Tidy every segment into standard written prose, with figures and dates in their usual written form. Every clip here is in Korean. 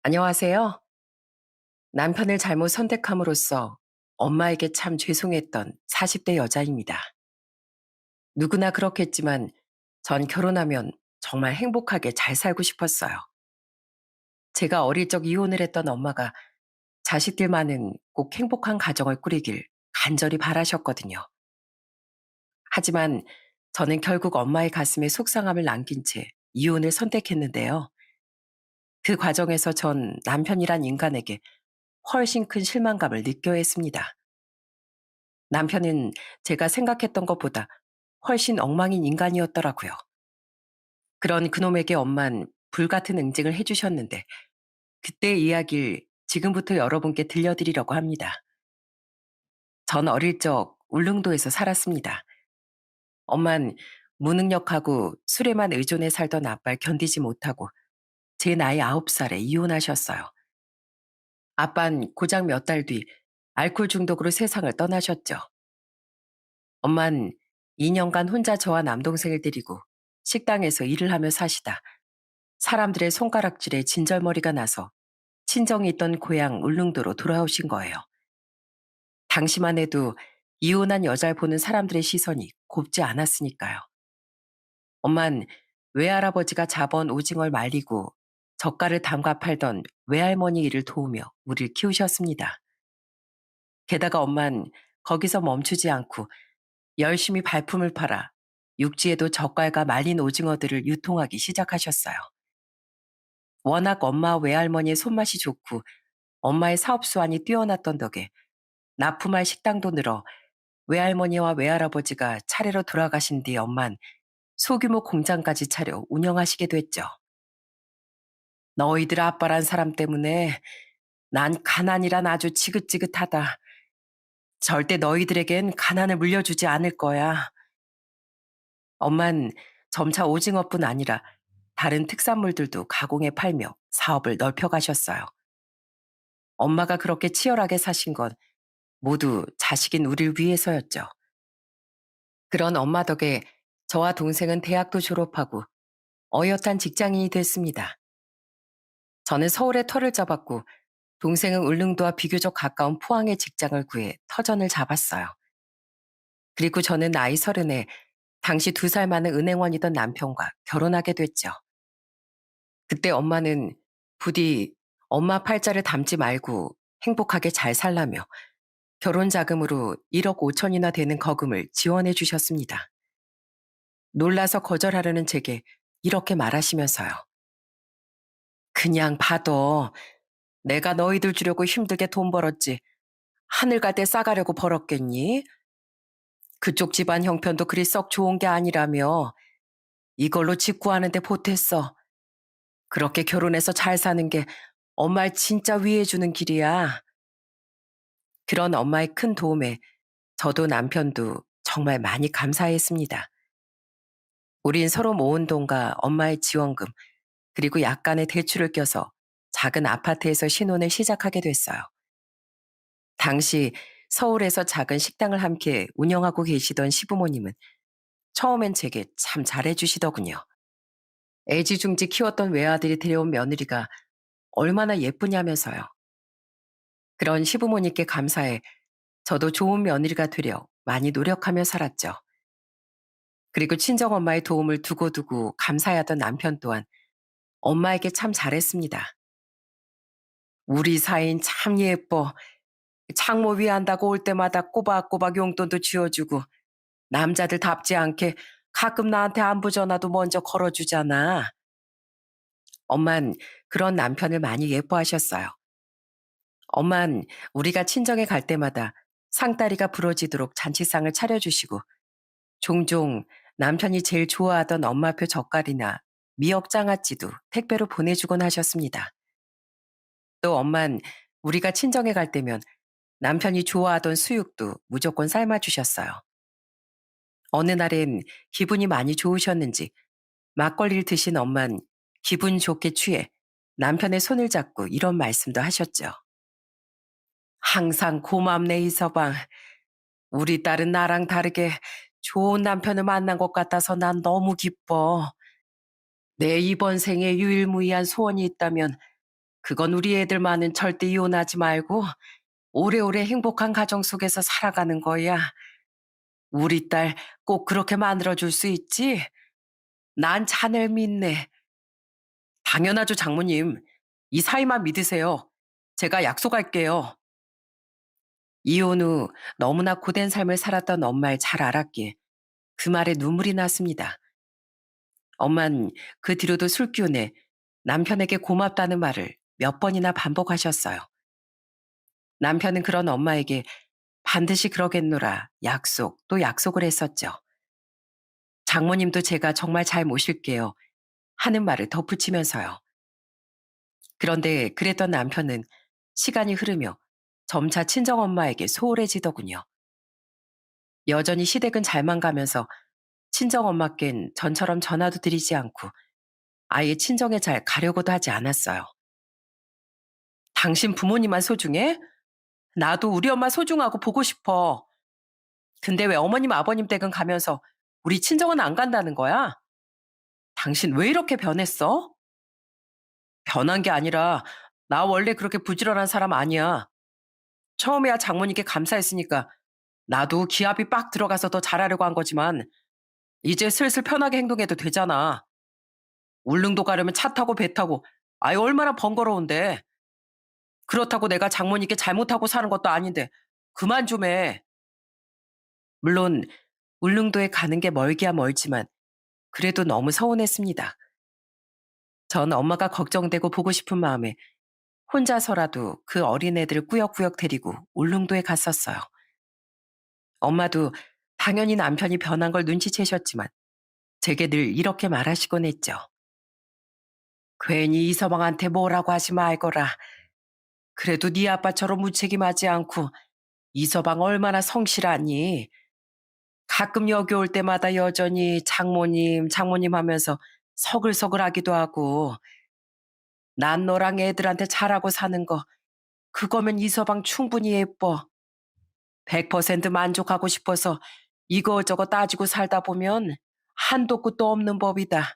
안녕하세요. 남편을 잘못 선택함으로써 엄마에게 참 죄송했던 40대 여자입니다. 누구나 그렇겠지만 전 결혼하면 정말 행복하게 잘 살고 싶었어요. 제가 어릴 적 이혼을 했던 엄마가 자식들만은 꼭 행복한 가정을 꾸리길 간절히 바라셨거든요. 하지만 저는 결국 엄마의 가슴에 속상함을 남긴 채 이혼을 선택했는데요. 그 과정에서 전 남편이란 인간에게 훨씬 큰 실망감을 느껴야 했습니다. 남편은 제가 생각했던 것보다 훨씬 엉망인 인간이었더라고요. 그런 그놈에게 엄만 불같은 응징을 해주셨는데 그때 이야기를 지금부터 여러분께 들려드리려고 합니다. 전 어릴 적 울릉도에서 살았습니다. 엄만 무능력하고 술에만 의존해 살던 아빠를 견디지 못하고 제 나이 9살에 이혼하셨어요. 아빤 고작 몇 달 뒤 알코올 중독으로 세상을 떠나셨죠. 엄만 2년간 혼자 저와 남동생을 데리고 식당에서 일을 하며 사시다 사람들의 손가락질에 진절머리가 나서 친정이 있던 고향 울릉도로 돌아오신 거예요. 당시만 해도 이혼한 여자를 보는 사람들의 시선이 곱지 않았으니까요. 엄만 외할아버지가 잡아온 오징어를 말리고 젓갈을 담가 팔던 외할머니 일을 도우며 우리를 키우셨습니다. 게다가 엄만 거기서 멈추지 않고 열심히 발품을 팔아 육지에도 젓갈과 말린 오징어들을 유통하기 시작하셨어요. 워낙 엄마 외할머니의 손맛이 좋고 엄마의 사업 수완이 뛰어났던 덕에 납품할 식당도 늘어 외할머니와 외할아버지가 차례로 돌아가신 뒤 엄만 소규모 공장까지 차려 운영하시게 됐죠. 너희들 아빠란 사람 때문에 난 가난이란 아주 지긋지긋하다. 절대 너희들에겐 가난을 물려주지 않을 거야. 엄만 점차 오징어뿐 아니라 다른 특산물들도 가공해 팔며 사업을 넓혀가셨어요. 엄마가 그렇게 치열하게 사신 건 모두 자식인 우리를 위해서였죠. 그런 엄마 덕에 저와 동생은 대학도 졸업하고 어엿한 직장인이 됐습니다. 저는 서울에 터를 잡았고 동생은 울릉도와 비교적 가까운 포항에 직장을 구해 터전을 잡았어요. 그리고 저는 나이 30에 당시 2살 많은 은행원이던 남편과 결혼하게 됐죠. 그때 엄마는 부디 엄마 팔자를 담지 말고 행복하게 잘 살라며 결혼 자금으로 1억 5천이나 되는 거금을 지원해 주셨습니다. 놀라서 거절하려는 제게 이렇게 말하시면서요. 그냥 봐도 내가 너희들 주려고 힘들게 돈 벌었지. 하늘 갈 때 싸가려고 벌었겠니? 그쪽 집안 형편도 그리 썩 좋은 게 아니라며 이걸로 직구하는데 보탰어. 그렇게 결혼해서 잘 사는 게 엄마를 진짜 위해주는 길이야. 그런 엄마의 큰 도움에 저도 남편도 정말 많이 감사했습니다. 우린 서로 모은 돈과 엄마의 지원금, 그리고 약간의 대출을 껴서 작은 아파트에서 신혼을 시작하게 됐어요. 당시 서울에서 작은 식당을 함께 운영하고 계시던 시부모님은 처음엔 제게 참 잘해주시더군요. 애지중지 키웠던 외아들이 데려온 며느리가 얼마나 예쁘냐면서요. 그런 시부모님께 감사해 저도 좋은 며느리가 되려 많이 노력하며 살았죠. 그리고 친정엄마의 도움을 두고두고 감사해하던 남편 또한 엄마에게 참 잘했습니다. 우리 사이인 참 예뻐. 창모 위한다고 올 때마다 꼬박꼬박 용돈도 쥐어주고 남자들답지 않게 가끔 나한테 안부 전화도 먼저 걸어주잖아. 엄만 그런 남편을 많이 예뻐하셨어요. 엄만 우리가 친정에 갈 때마다 상다리가 부러지도록 잔치상을 차려주시고 종종 남편이 제일 좋아하던 엄마표 젓갈이나 미역 장아찌도 택배로 보내주곤 하셨습니다. 또 엄만 우리가 친정에 갈 때면 남편이 좋아하던 수육도 무조건 삶아주셨어요. 어느 날엔 기분이 많이 좋으셨는지 막걸리를 드신 엄만 기분 좋게 취해 남편의 손을 잡고 이런 말씀도 하셨죠. 항상 고맙네 이서방. 우리 딸은 나랑 다르게 좋은 남편을 만난 것 같아서 난 너무 기뻐. 내 이번 생에 유일무이한 소원이 있다면 그건 우리 애들만은 절대 이혼하지 말고 오래오래 행복한 가정 속에서 살아가는 거야. 우리 딸 꼭 그렇게 만들어줄 수 있지? 난 자넬 믿네. 당연하죠, 장모님. 이 사이만 믿으세요. 제가 약속할게요. 이혼 후 너무나 고된 삶을 살았던 엄마를 잘 알았기에 그 말에 눈물이 났습니다. 엄만 그 뒤로도 술 기운에 남편에게 고맙다는 말을 몇 번이나 반복하셨어요. 남편은 그런 엄마에게 반드시 그러겠노라 약속 또 약속을 했었죠. 장모님도 제가 정말 잘 모실게요 하는 말을 덧붙이면서요. 그런데 그랬던 남편은 시간이 흐르며 점차 친정엄마에게 소홀해지더군요. 여전히 시댁은 잘만 가면서 친정엄마께는 전처럼 전화도 드리지 않고 아예 친정에 잘 가려고도 하지 않았어요. 당신 부모님만 소중해? 나도 우리 엄마 소중하고 보고 싶어. 근데 왜 어머님 아버님 댁은 가면서 우리 친정은 안 간다는 거야? 당신 왜 이렇게 변했어? 변한 게 아니라 나 원래 그렇게 부지런한 사람 아니야. 처음에야 장모님께 감사했으니까 나도 기합이 빡 들어가서 더 잘하려고 한 거지만 이제 슬슬 편하게 행동해도 되잖아. 울릉도 가려면 차 타고 배 타고 아이 얼마나 번거로운데. 그렇다고 내가 장모님께 잘못하고 사는 것도 아닌데 그만 좀 해. 물론 울릉도에 가는 게 멀기야 멀지만 그래도 너무 서운했습니다. 전 엄마가 걱정되고 보고 싶은 마음에 혼자서라도 그 어린애들을 꾸역꾸역 데리고 울릉도에 갔었어요. 엄마도 당연히 남편이 변한 걸 눈치채셨지만 제게 늘 이렇게 말하시곤 했죠. 괜히 이서방한테 뭐라고 하지 말거라. 그래도 네 아빠처럼 무책임하지 않고 이서방 얼마나 성실하니. 가끔 여기 올 때마다 여전히 장모님, 장모님 하면서 서글서글하기도 하고 난 너랑 애들한테 잘하고 사는 거 그거면 이서방 충분히 예뻐. 100% 만족하고 싶어서 이거저거 따지고 살다 보면 한도 끝도 없는 법이다.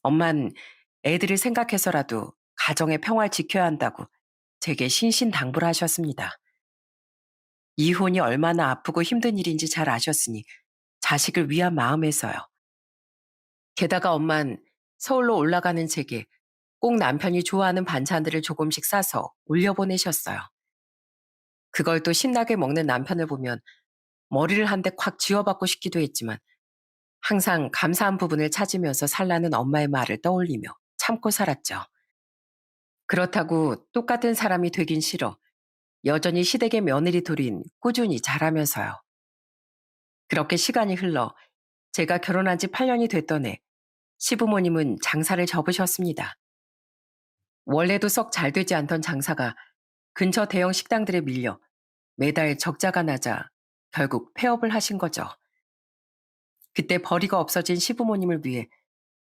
엄만 애들을 생각해서라도 가정의 평화를 지켜야 한다고 제게 신신당부를 하셨습니다. 이혼이 얼마나 아프고 힘든 일인지 잘 아셨으니 자식을 위한 마음에서요. 게다가 엄만 서울로 올라가는 제게 꼭 남편이 좋아하는 반찬들을 조금씩 싸서 올려보내셨어요. 그걸 또 신나게 먹는 남편을 보면 머리를 한 대 콱 쥐어받고 싶기도 했지만 항상 감사한 부분을 찾으면서 살라는 엄마의 말을 떠올리며 참고 살았죠. 그렇다고 똑같은 사람이 되긴 싫어 여전히 시댁의 며느리 둘인 꾸준히 잘하면서요. 그렇게 시간이 흘러 제가 결혼한 지 8년이 됐던 해 시부모님은 장사를 접으셨습니다. 원래도 썩 잘 되지 않던 장사가 근처 대형 식당들에 밀려 매달 적자가 나자 결국 폐업을 하신 거죠. 그때 벌이가 없어진 시부모님을 위해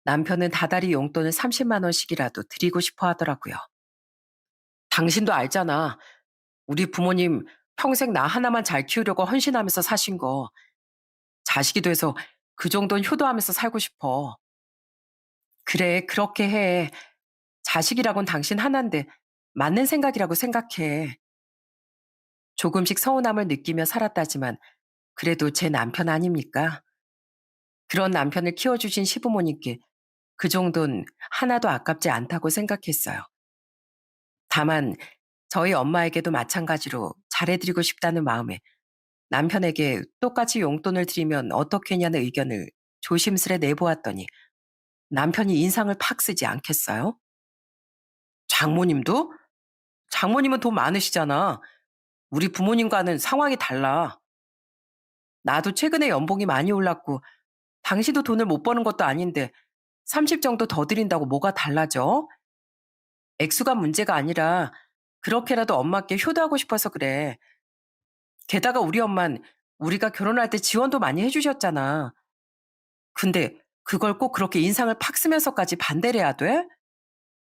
남편은 다달이 용돈을 30만 원씩이라도 드리고 싶어 하더라고요. 당신도 알잖아. 우리 부모님 평생 나 하나만 잘 키우려고 헌신하면서 사신 거. 자식이 돼서 그 정도는 효도하면서 살고 싶어. 그래, 그렇게 해. 자식이라곤 당신 하나인데 맞는 생각이라고 생각해. 조금씩 서운함을 느끼며 살았다지만 그래도 제 남편 아닙니까? 그런 남편을 키워주신 시부모님께 그 정도는 하나도 아깝지 않다고 생각했어요. 다만 저희 엄마에게도 마찬가지로 잘해드리고 싶다는 마음에 남편에게 똑같이 용돈을 드리면 어떻겠냐는 의견을 조심스레 내보았더니 남편이 인상을 팍 쓰지 않겠어요? 장모님도? 장모님은 돈 많으시잖아. 우리 부모님과는 상황이 달라. 나도 최근에 연봉이 많이 올랐고 당시도 돈을 못 버는 것도 아닌데 30 정도 더 드린다고 뭐가 달라져? 액수가 문제가 아니라 그렇게라도 엄마께 효도하고 싶어서 그래. 게다가 우리 엄만 우리가 결혼할 때 지원도 많이 해주셨잖아. 근데 그걸 꼭 그렇게 인상을 팍 쓰면서까지 반대를 해야 돼?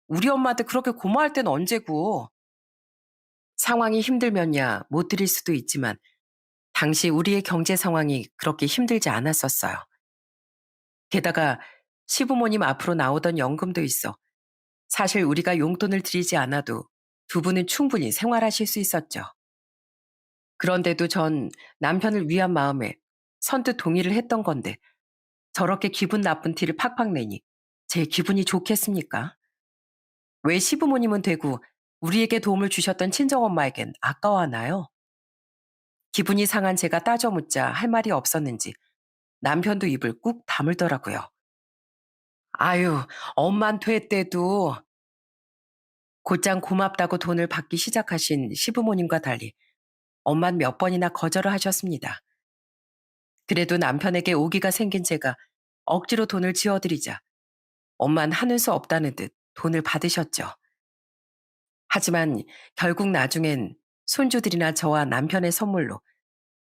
우리 엄마한테 그렇게 고마울 때는 언제고. 상황이 힘들면야 못 드릴 수도 있지만 당시 우리의 경제 상황이 그렇게 힘들지 않았었어요. 게다가 시부모님 앞으로 나오던 연금도 있어 사실 우리가 용돈을 드리지 않아도 두 분은 충분히 생활하실 수 있었죠. 그런데도 전 남편을 위한 마음에 선뜻 동의를 했던 건데 저렇게 기분 나쁜 티를 팍팍 내니 제 기분이 좋겠습니까? 왜 시부모님은 되고 우리에게 도움을 주셨던 친정엄마에겐 아까워하나요? 기분이 상한 제가 따져 묻자 할 말이 없었는지 남편도 입을 꾹 다물더라고요. 아유, 엄만 됐대도 곧장 고맙다고 돈을 받기 시작하신 시부모님과 달리 엄만 몇 번이나 거절을 하셨습니다. 그래도 남편에게 오기가 생긴 제가 억지로 돈을 지어드리자 엄만 하는 수 없다는 듯 돈을 받으셨죠. 하지만 결국 나중엔 손주들이나 저와 남편의 선물로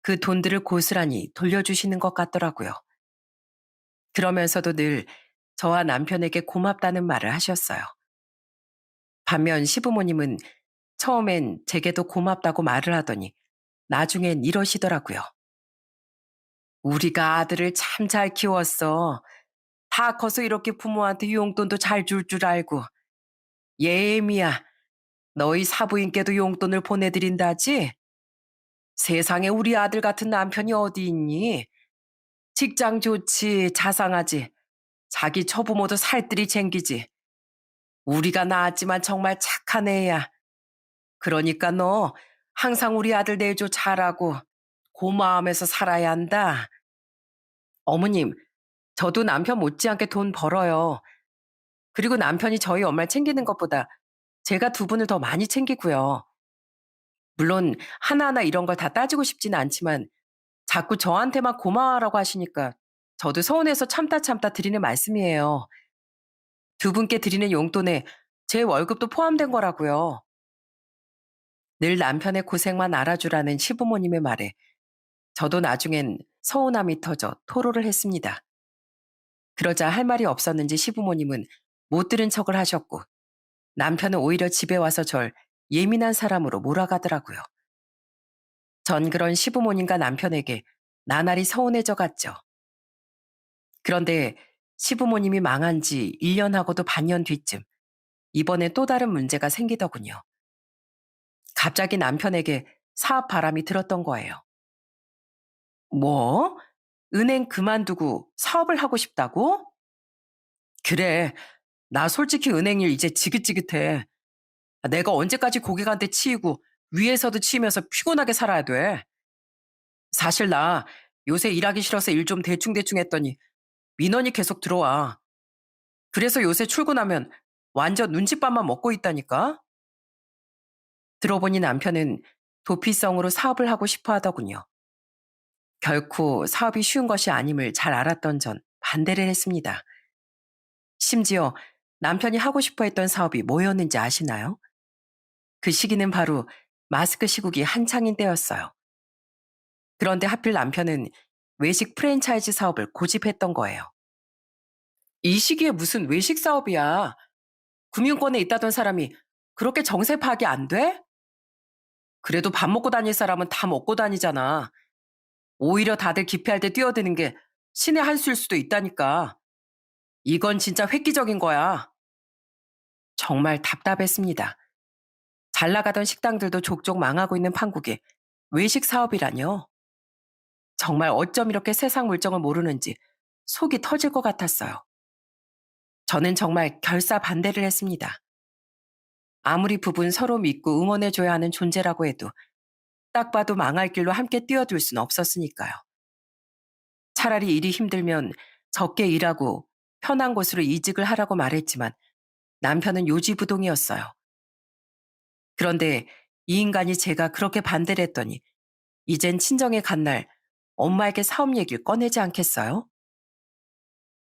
그 돈들을 고스란히 돌려주시는 것 같더라고요. 그러면서도 늘 저와 남편에게 고맙다는 말을 하셨어요. 반면 시부모님은 처음엔 제게도 고맙다고 말을 하더니 나중엔 이러시더라고요. 우리가 아들을 참 잘 키웠어. 다 커서 이렇게 부모한테 용돈도 잘 줄 알고. 예미야, 너희 사부인께도 용돈을 보내드린다지? 세상에 우리 아들 같은 남편이 어디 있니? 직장 좋지, 자상하지. 자기 처부모도 살뜰히 챙기지. 우리가 낳았지만 정말 착한 애야. 그러니까 너 항상 우리 아들 내조 잘하고 고마움에서 살아야 한다. 어머님, 저도 남편 못지않게 돈 벌어요. 그리고 남편이 저희 엄마를 챙기는 것보다 제가 두 분을 더 많이 챙기고요. 물론 하나하나 이런 걸 다 따지고 싶지는 않지만 자꾸 저한테만 고마워라고 하시니까 저도 서운해서 참다 참다 드리는 말씀이에요. 두 분께 드리는 용돈에 제 월급도 포함된 거라고요. 늘 남편의 고생만 알아주라는 시부모님의 말에 저도 나중엔 서운함이 터져 토로를 했습니다. 그러자 할 말이 없었는지 시부모님은 못 들은 척을 하셨고 남편은 오히려 집에 와서 절 예민한 사람으로 몰아가더라고요. 전 그런 시부모님과 남편에게 나날이 서운해져 갔죠. 그런데 시부모님이 망한 지 1년하고도 반년 뒤쯤 이번에 또 다른 문제가 생기더군요. 갑자기 남편에게 사업 바람이 들었던 거예요. 뭐? 은행 그만두고 사업을 하고 싶다고? 그래, 나 솔직히 은행 일 이제 지긋지긋해. 내가 언제까지 고객한테 치이고 위에서도 치이면서 피곤하게 살아야 돼. 사실 나 요새 일하기 싫어서 일 좀 대충대충 했더니 민원이 계속 들어와. 그래서 요새 출근하면 완전 눈칫밥만 먹고 있다니까? 들어보니 남편은 도피성으로 사업을 하고 싶어 하더군요. 결코 사업이 쉬운 것이 아님을 잘 알았던 전 반대를 했습니다. 심지어 남편이 하고 싶어 했던 사업이 뭐였는지 아시나요? 그 시기는 바로 마스크 시국이 한창인 때였어요. 그런데 하필 남편은 외식 프랜차이즈 사업을 고집했던 거예요. 이 시기에 무슨 외식 사업이야? 금융권에 있다던 사람이 그렇게 정세 파악이 안 돼? 그래도 밥 먹고 다닐 사람은 다 먹고 다니잖아. 오히려 다들 기피할 때 뛰어드는 게 신의 한 수일 수도 있다니까. 이건 진짜 획기적인 거야. 정말 답답했습니다. 잘 나가던 식당들도 족족 망하고 있는 판국에 외식 사업이라뇨. 정말 어쩜 이렇게 세상 물정을 모르는지 속이 터질 것 같았어요. 저는 정말 결사 반대를 했습니다. 아무리 부부는 서로 믿고 응원해줘야 하는 존재라고 해도 딱 봐도 망할 길로 함께 뛰어들 수는 없었으니까요. 차라리 일이 힘들면 적게 일하고 편한 곳으로 이직을 하라고 말했지만 남편은 요지부동이었어요. 그런데 이 인간이 제가 그렇게 반대를 했더니 이젠 친정에 간 날 엄마에게 사업 얘기를 꺼내지 않겠어요?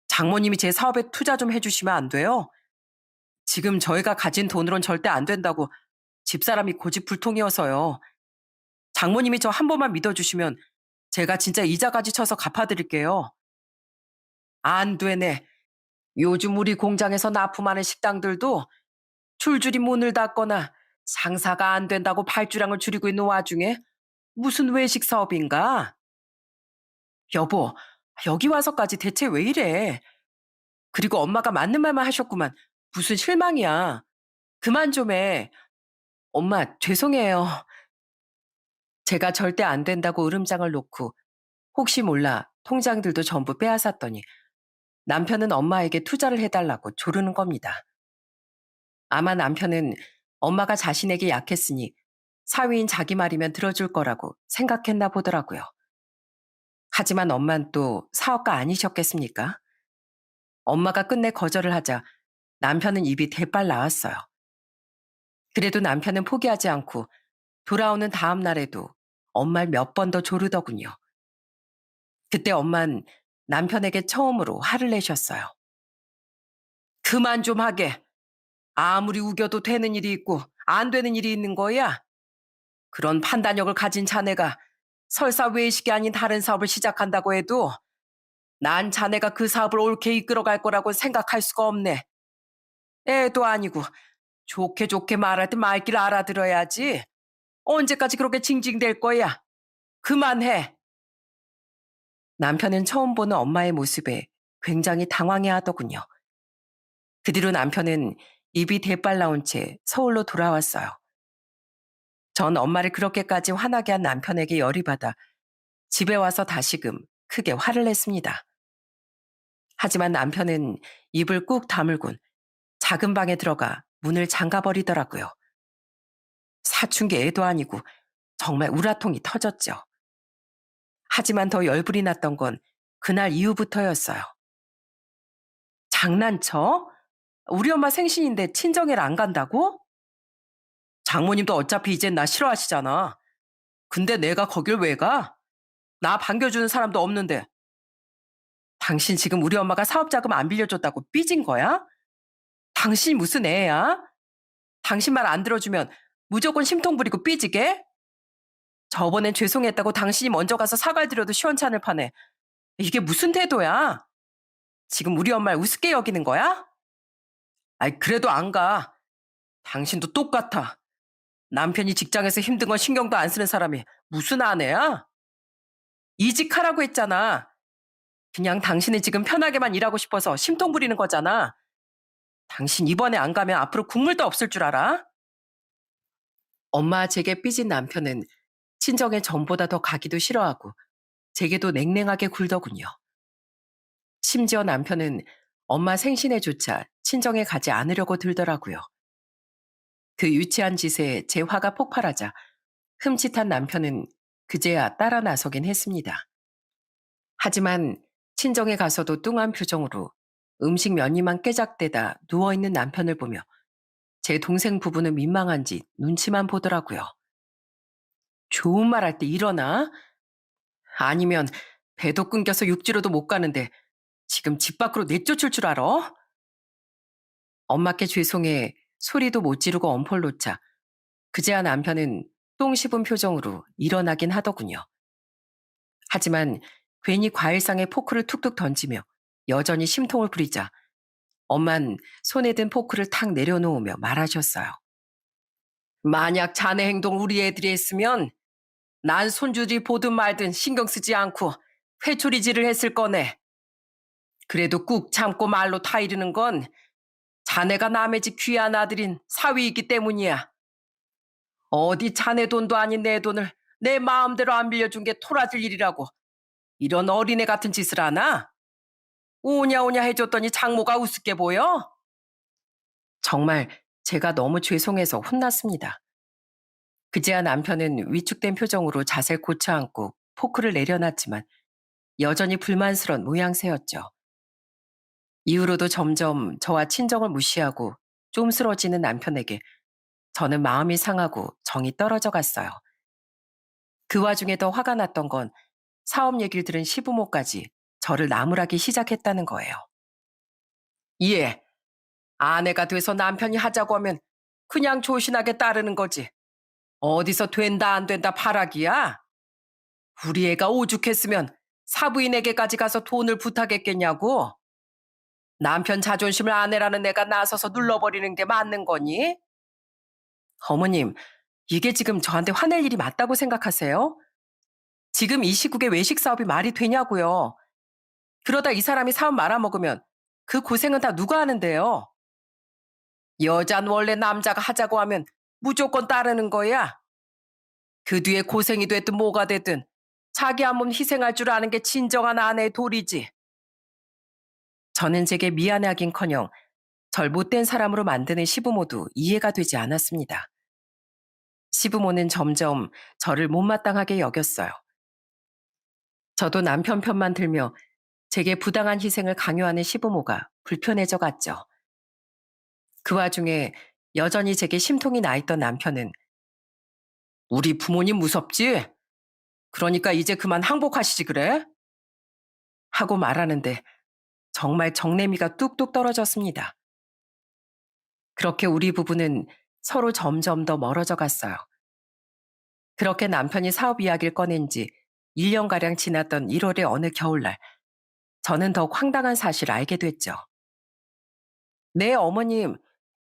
장모님이 제 사업에 투자 좀 해주시면 안 돼요? 지금 저희가 가진 돈으론 절대 안 된다고 집사람이 고집불통이어서요. 장모님이 저 한 번만 믿어주시면 제가 진짜 이자까지 쳐서 갚아드릴게요. 안 되네. 요즘 우리 공장에서 납품하는 식당들도 줄줄이 문을 닫거나 장사가 안 된다고 발주량을 줄이고 있는 와중에 무슨 외식 사업인가? 여보, 여기 와서까지 대체 왜 이래? 그리고 엄마가 맞는 말만 하셨구만. 무슨 실망이야. 그만 좀 해. 엄마, 죄송해요. 제가 절대 안 된다고 으름장을 놓고 혹시 몰라 통장들도 전부 빼앗았더니 남편은 엄마에게 투자를 해달라고 조르는 겁니다. 아마 남편은 엄마가 자신에게 약했으니 사위인 자기 말이면 들어줄 거라고 생각했나 보더라고요. 하지만 엄만 또 사업가 아니셨겠습니까? 엄마가 끝내 거절을 하자 남편은 입이 대빨 나왔어요. 그래도 남편은 포기하지 않고 돌아오는 다음 날에도 엄마를 몇 번 더 조르더군요. 그때 엄만 남편에게 처음으로 화를 내셨어요. 그만 좀 하게. 아무리 우겨도 되는 일이 있고 안 되는 일이 있는 거야. 그런 판단력을 가진 자네가 설사 외식이 아닌 다른 사업을 시작한다고 해도 난 자네가 그 사업을 옳게 이끌어갈 거라고 생각할 수가 없네. 애도 아니고 좋게 좋게 말할 때 말귀를 알아들어야지. 언제까지 그렇게 징징댈 거야. 그만해. 남편은 처음 보는 엄마의 모습에 굉장히 당황해하더군요. 그 뒤로 남편은 입이 대빨 나온 채 서울로 돌아왔어요. 전 엄마를 그렇게까지 화나게 한 남편에게 열이 받아 집에 와서 다시금 크게 화를 냈습니다. 하지만 남편은 입을 꾹 다물곤 작은 방에 들어가 문을 잠가버리더라고요. 사춘기 애도 아니고 정말 우라통이 터졌죠. 하지만 더 열불이 났던 건 그날 이후부터였어요. 장난쳐? 우리 엄마 생신인데 친정에를 안 간다고? 장모님도 어차피 이젠 나 싫어하시잖아. 근데 내가 거길 왜 가? 나 반겨주는 사람도 없는데. 당신 지금 우리 엄마가 사업자금 안 빌려줬다고 삐진 거야? 당신이 무슨 애야? 당신 말 안 들어주면 무조건 심통 부리고 삐지게? 저번엔 죄송했다고 당신이 먼저 가서 사과를 드려도 시원찮을 판에 이게 무슨 태도야? 지금 우리 엄마를 우습게 여기는 거야? 아이, 그래도 안 가. 당신도 똑같아. 남편이 직장에서 힘든 건 신경도 안 쓰는 사람이 무슨 아내야? 이직하라고 했잖아. 그냥 당신은 지금 편하게만 일하고 싶어서 심통 부리는 거잖아. 당신 이번에 안 가면 앞으로 국물도 없을 줄 알아? 엄마 제게 삐진 남편은 친정에 전보다 더 가기도 싫어하고 제게도 냉랭하게 굴더군요. 심지어 남편은 엄마 생신에조차 친정에 가지 않으려고 들더라고요. 그 유치한 짓에 제 화가 폭발하자 흠칫한 남편은 그제야 따라 나서긴 했습니다. 하지만 친정에 가서도 뚱한 표정으로 음식 몇 입만 깨작대다 누워있는 남편을 보며 제 동생 부부는 민망한지 눈치만 보더라고요. 좋은 말 할 때 일어나? 아니면 배도 끊겨서 육지로도 못 가는데 지금 집 밖으로 내쫓을 줄 알아? 엄마께 죄송해 소리도 못 지르고 엄포를 놓자 그제야 남편은 똥 씹은 표정으로 일어나긴 하더군요. 하지만 괜히 과일상에 포크를 툭툭 던지며 여전히 심통을 부리자 엄만 손에 든 포크를 탁 내려놓으며 말하셨어요. 만약 자네 행동 우리 애들이 했으면 난 손주들이 보든 말든 신경 쓰지 않고 회초리질을 했을 거네. 그래도 꾹 참고 말로 타이르는 건 자네가 남의 집 귀한 아들인 사위이기 때문이야. 어디 자네 돈도 아닌 내 돈을 내 마음대로 안 빌려준 게 토라질 일이라고 이런 어린애 같은 짓을 하나? 오냐오냐 해줬더니 장모가 우습게 보여? 정말 제가 너무 죄송해서 혼났습니다. 그제야 남편은 위축된 표정으로 자세를 고쳐 앉고 포크를 내려놨지만 여전히 불만스런 모양새였죠. 이후로도 점점 저와 친정을 무시하고 쫌스러지는 남편에게 저는 마음이 상하고 정이 떨어져 갔어요. 그 와중에 더 화가 났던 건 사업 얘기를 들은 시부모까지 저를 나무라기 시작했다는 거예요. 예, 아내가 돼서 남편이 하자고 하면 그냥 조신하게 따르는 거지. 어디서 된다 안 된다 바라기야? 우리 애가 오죽했으면 사부인에게까지 가서 돈을 부탁했겠냐고? 남편 자존심을 아내라는 애가 나서서 눌러버리는 게 맞는 거니? 어머님, 이게 지금 저한테 화낼 일이 맞다고 생각하세요? 지금 이 시국에 외식 사업이 말이 되냐고요. 그러다 이 사람이 사업 말아먹으면 그 고생은 다 누가 하는데요? 여잔 원래 남자가 하자고 하면 무조건 따르는 거야. 그 뒤에 고생이 됐든 뭐가 됐든 자기 한 몸 희생할 줄 아는 게 진정한 아내의 도리지. 저는 제게 미안하긴커녕 절 못된 사람으로 만드는 시부모도 이해가 되지 않았습니다. 시부모는 점점 저를 못마땅하게 여겼어요. 저도 남편 편만 들며 제게 부당한 희생을 강요하는 시부모가 불편해져 갔죠. 그 와중에 여전히 제게 심통이 나 있던 남편은 우리 부모님 무섭지? 그러니까 이제 그만 항복하시지 그래? 하고 말하는데 정말 정내미가 뚝뚝 떨어졌습니다. 그렇게 우리 부부는 서로 점점 더 멀어져 갔어요. 그렇게 남편이 사업 이야기를 꺼낸 지 1년가량 지났던 1월의 어느 겨울날, 저는 더욱 황당한 사실을 알게 됐죠. 네, 어머님,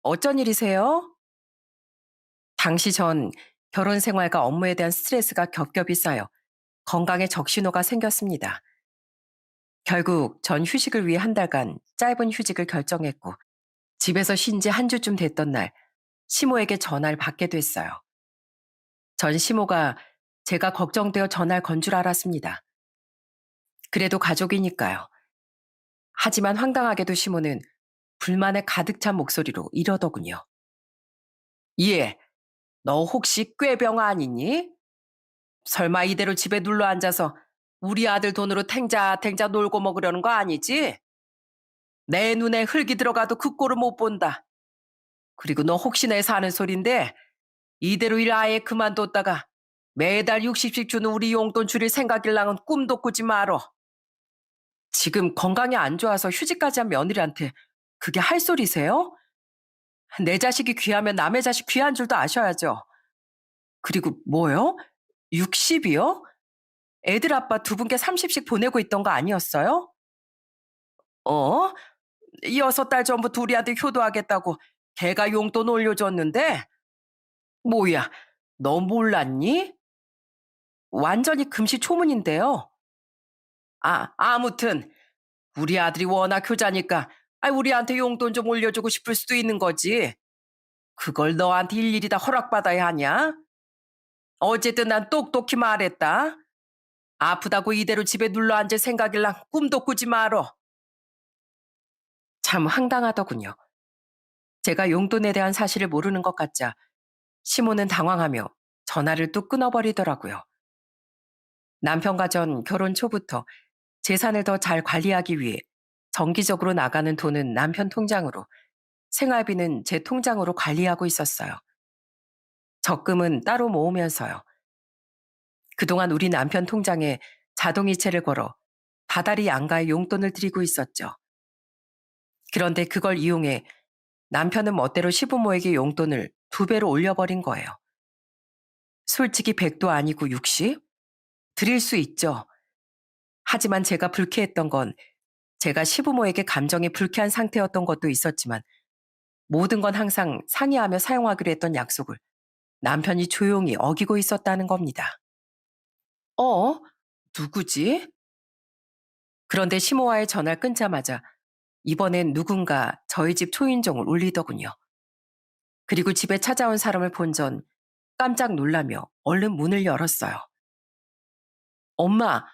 어쩐 일이세요? 당시 전 결혼 생활과 업무에 대한 스트레스가 겹겹이 쌓여 건강에 적신호가 생겼습니다. 결국 전 휴식을 위해 한 달간 짧은 휴직을 결정했고 집에서 쉰 지 한 주쯤 됐던 날 시모에게 전화를 받게 됐어요. 전 시모가 제가 걱정되어 전화를 건 줄 알았습니다. 그래도 가족이니까요. 하지만 황당하게도 시모는 불만에 가득 찬 목소리로 이러더군요. 예, 너 혹시 꾀병 아니니? 설마 이대로 집에 눌러 앉아서 우리 아들 돈으로 탱자탱자 놀고 먹으려는 거 아니지? 내 눈에 흙이 들어가도 그 꼴을 못 본다. 그리고 너 혹시 내서 하는 소린데 이대로 일 아예 그만뒀다가 매달 60씩 주는 우리 용돈 줄일 생각일랑은 꿈도 꾸지 말어. 지금 건강이 안 좋아서 휴직까지 한 며느리한테 그게 할 소리세요? 내 자식이 귀하면 남의 자식 귀한 줄도 아셔야죠. 그리고 뭐요? 60이요? 애들 아빠 두 분께 30씩 보내고 있던 거 아니었어요? 어? 6달 전부터 우리한테 효도하겠다고 걔가 용돈 올려줬는데? 뭐야, 너 몰랐니? 완전히 금시초문인데요. 아무튼 우리 아들이 워낙 효자니까 우리한테 용돈 좀 올려주고 싶을 수도 있는 거지. 그걸 너한테 일일이 다 허락받아야 하냐? 어쨌든 난 똑똑히 말했다. 아프다고 이대로 집에 눌러 앉을 생각일랑 꿈도 꾸지 말어. 참 황당하더군요. 제가 용돈에 대한 사실을 모르는 것 같자 시모는 당황하며 전화를 뚝 끊어버리더라고요. 남편과 전 결혼 초부터 재산을 더 잘 관리하기 위해 정기적으로 나가는 돈은 남편 통장으로, 생활비는 제 통장으로 관리하고 있었어요. 적금은 따로 모으면서요. 그동안 우리 남편 통장에 자동이체를 걸어 다달이 양가의 용돈을 드리고 있었죠. 그런데 그걸 이용해 남편은 멋대로 시부모에게 용돈을 2배로 올려버린 거예요. 솔직히 100도 아니고 60? 드릴 수 있죠. 하지만 제가 불쾌했던 건 제가 시부모에게 감정이 불쾌한 상태였던 것도 있었지만 모든 건 항상 상의하며 사용하기로 했던 약속을 남편이 조용히 어기고 있었다는 겁니다. 어? 누구지? 그런데 시모와의 전화를 끊자마자 이번엔 누군가 저희 집 초인종을 울리더군요. 그리고 집에 찾아온 사람을 본 전 깜짝 놀라며 얼른 문을 열었어요. 엄마,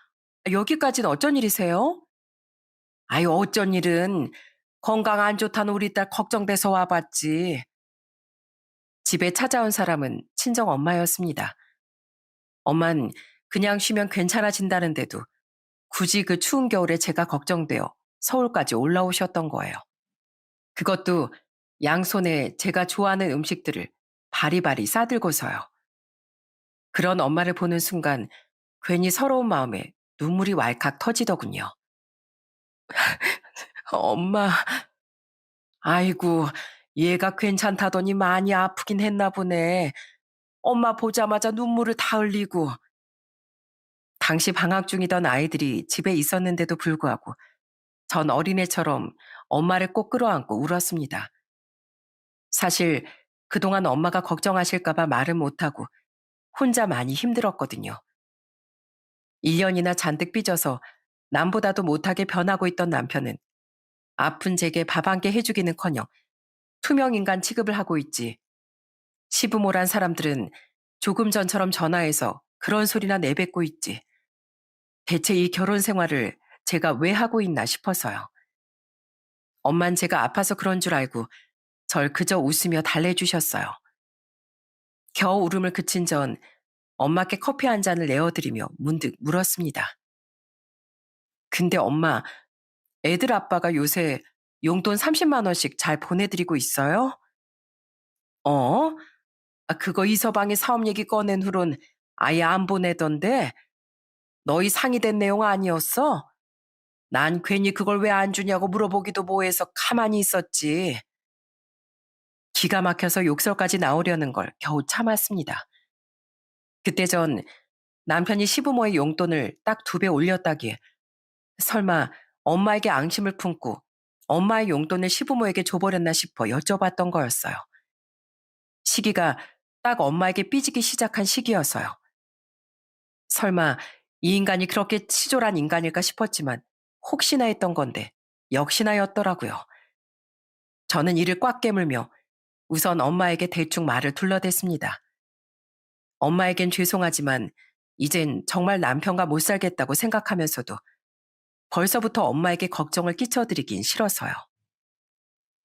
여기까지는 어쩐 일이세요? 아유, 어쩐 일은 건강 안 좋다는 우리 딸 걱정돼서 와봤지. 집에 찾아온 사람은 친정 엄마였습니다. 엄만 그냥 쉬면 괜찮아진다는데도 굳이 그 추운 겨울에 제가 걱정되어 서울까지 올라오셨던 거예요. 그것도 양손에 제가 좋아하는 음식들을 바리바리 싸들고서요. 그런 엄마를 보는 순간 괜히 서러운 마음에 눈물이 왈칵 터지더군요. 엄마, 아이고, 얘가 괜찮다더니 많이 아프긴 했나 보네. 엄마 보자마자 눈물을 다 흘리고. 당시 방학 중이던 아이들이 집에 있었는데도 불구하고 전 어린애처럼 엄마를 꼭 끌어안고 울었습니다. 사실 그동안 엄마가 걱정하실까봐 말은 못하고 혼자 많이 힘들었거든요. 1년이나 잔뜩 삐져서 남보다도 못하게 변하고 있던 남편은 아픈 제게 밥 한 끼 해주기는커녕 투명 인간 취급을 하고 있지. 시부모란 사람들은 조금 전처럼 전화해서 그런 소리나 내뱉고 있지. 대체 이 결혼 생활을 제가 왜 하고 있나 싶어서요. 엄만 제가 아파서 그런 줄 알고 절 그저 웃으며 달래주셨어요. 겨우 울음을 그친 전 엄마께 커피 한 잔을 내어드리며 문득 물었습니다. 근데 엄마, 애들 아빠가 요새 용돈 30만 원씩 잘 보내드리고 있어요? 어? 그거 이서방이 사업 얘기 꺼낸 후론 아예 안 보내던데 너희 상의된 내용 아니었어? 난 괜히 그걸 왜 안 주냐고 물어보기도 뭐해서 가만히 있었지. 기가 막혀서 욕설까지 나오려는 걸 겨우 참았습니다. 그때 전 남편이 시부모의 용돈을 딱 2배 올렸다기에 설마 엄마에게 앙심을 품고 엄마의 용돈을 시부모에게 줘버렸나 싶어 여쭤봤던 거였어요. 시기가 딱 엄마에게 삐지기 시작한 시기여서요. 설마 이 인간이 그렇게 치졸한 인간일까 싶었지만 혹시나 했던 건데 역시나였더라고요. 저는 이를 꽉 깨물며 우선 엄마에게 대충 말을 둘러댔습니다. 엄마에겐 죄송하지만 이젠 정말 남편과 못 살겠다고 생각하면서도 벌써부터 엄마에게 걱정을 끼쳐드리긴 싫어서요.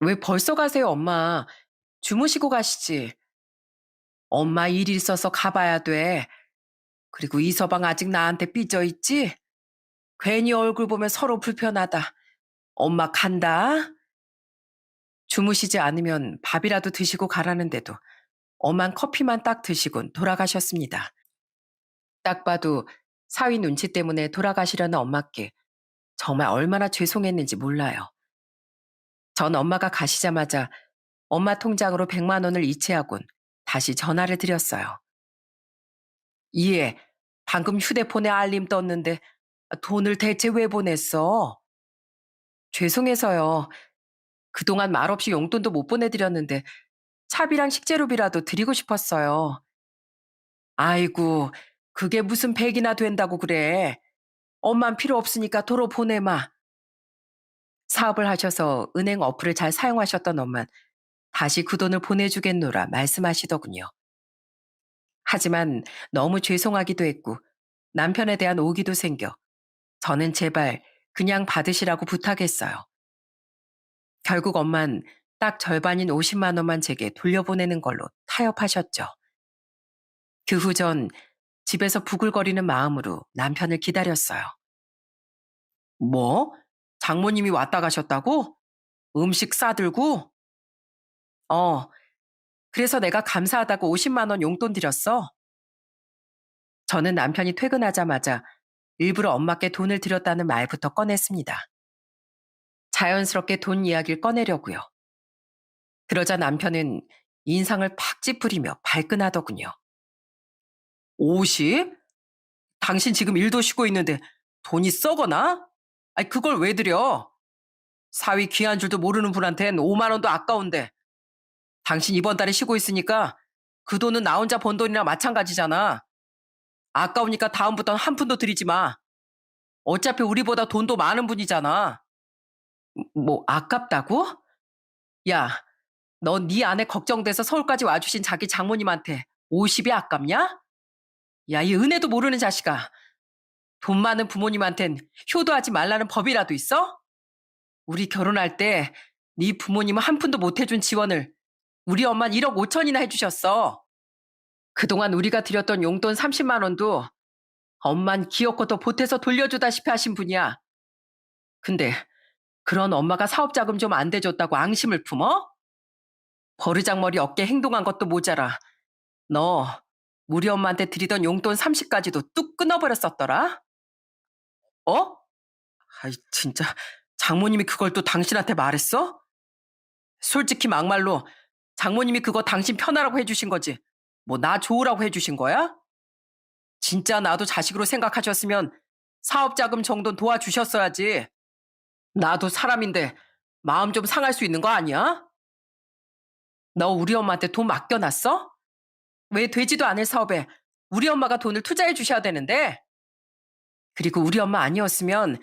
왜 벌써 가세요, 엄마? 주무시고 가시지. 엄마 일이 있어서 가봐야 돼. 그리고 이서방 아직 나한테 삐져 있지? 괜히 얼굴 보면 서로 불편하다. 엄마 간다. 주무시지 않으면 밥이라도 드시고 가라는데도 엄만 커피만 딱 드시곤 돌아가셨습니다. 딱 봐도 사위 눈치 때문에 돌아가시려는 엄마께 정말 얼마나 죄송했는지 몰라요. 전 엄마가 가시자마자 엄마 통장으로 100만 원을 이체하곤 다시 전화를 드렸어요. 이해, 방금 휴대폰에 알림 떴는데 돈을 대체 왜 보냈어? 죄송해서요. 그동안 말없이 용돈도 못 보내드렸는데 차비랑 식재료비라도 드리고 싶었어요. 아이고, 그게 무슨 100이나 된다고 그래. 엄만 필요 없으니까 도로 보내마. 사업을 하셔서 은행 어플을 잘 사용하셨던 엄만 다시 그 돈을 보내주겠노라 말씀하시더군요. 하지만 너무 죄송하기도 했고 남편에 대한 오기도 생겨 저는 제발 그냥 받으시라고 부탁했어요. 결국 엄만 딱 절반인 50만 원만 제게 돌려보내는 걸로 타협하셨죠. 그 후 전 집에서 부글거리는 마음으로 남편을 기다렸어요. 뭐? 장모님이 왔다 가셨다고? 음식 싸들고? 어, 그래서 내가 감사하다고 50만 원 용돈 드렸어. 저는 남편이 퇴근하자마자 일부러 엄마께 돈을 드렸다는 말부터 꺼냈습니다. 자연스럽게 돈 이야기를 꺼내려고요. 그러자 남편은 인상을 팍 찌푸리며 발끈하더군요. 50? 당신 지금 일도 쉬고 있는데 돈이 썩어나? 아니 그걸 왜 드려? 사위 귀한 줄도 모르는 분한텐 5만 원도 아까운데. 당신 이번 달에 쉬고 있으니까 그 돈은 나 혼자 번 돈이나 마찬가지잖아. 아까우니까 다음부턴 한 푼도 드리지 마. 어차피 우리보다 돈도 많은 분이잖아. 뭐 아깝다고? 야, 너 네 아내 걱정돼서 서울까지 와주신 자기 장모님한테 50이 아깝냐? 야, 이 은혜도 모르는 자식아. 돈 많은 부모님한텐 효도하지 말라는 법이라도 있어? 우리 결혼할 때 네 부모님은 한 푼도 못 해준 지원을 우리 엄마는 1억 5천이나 해주셨어. 그동안 우리가 드렸던 용돈 30만 원도 엄만 기어코 더 보태서 돌려주다시피 하신 분이야. 근데 그런 엄마가 사업자금 좀 안 대줬다고 앙심을 품어? 버르장머리 없게 행동한 것도 모자라. 너 우리 엄마한테 드리던 용돈 30까지도 뚝 끊어버렸었더라? 어? 아이 진짜 장모님이 그걸 또 당신한테 말했어? 솔직히 막말로 장모님이 그거 당신 편하라고 해주신 거지. 뭐 나 좋으라고 해주신 거야? 진짜 나도 자식으로 생각하셨으면 사업자금 정도는 도와주셨어야지. 나도 사람인데 마음 좀 상할 수 있는 거 아니야? 너 우리 엄마한테 돈 맡겨놨어? 왜 되지도 않을 사업에 우리 엄마가 돈을 투자해 주셔야 되는데? 그리고 우리 엄마 아니었으면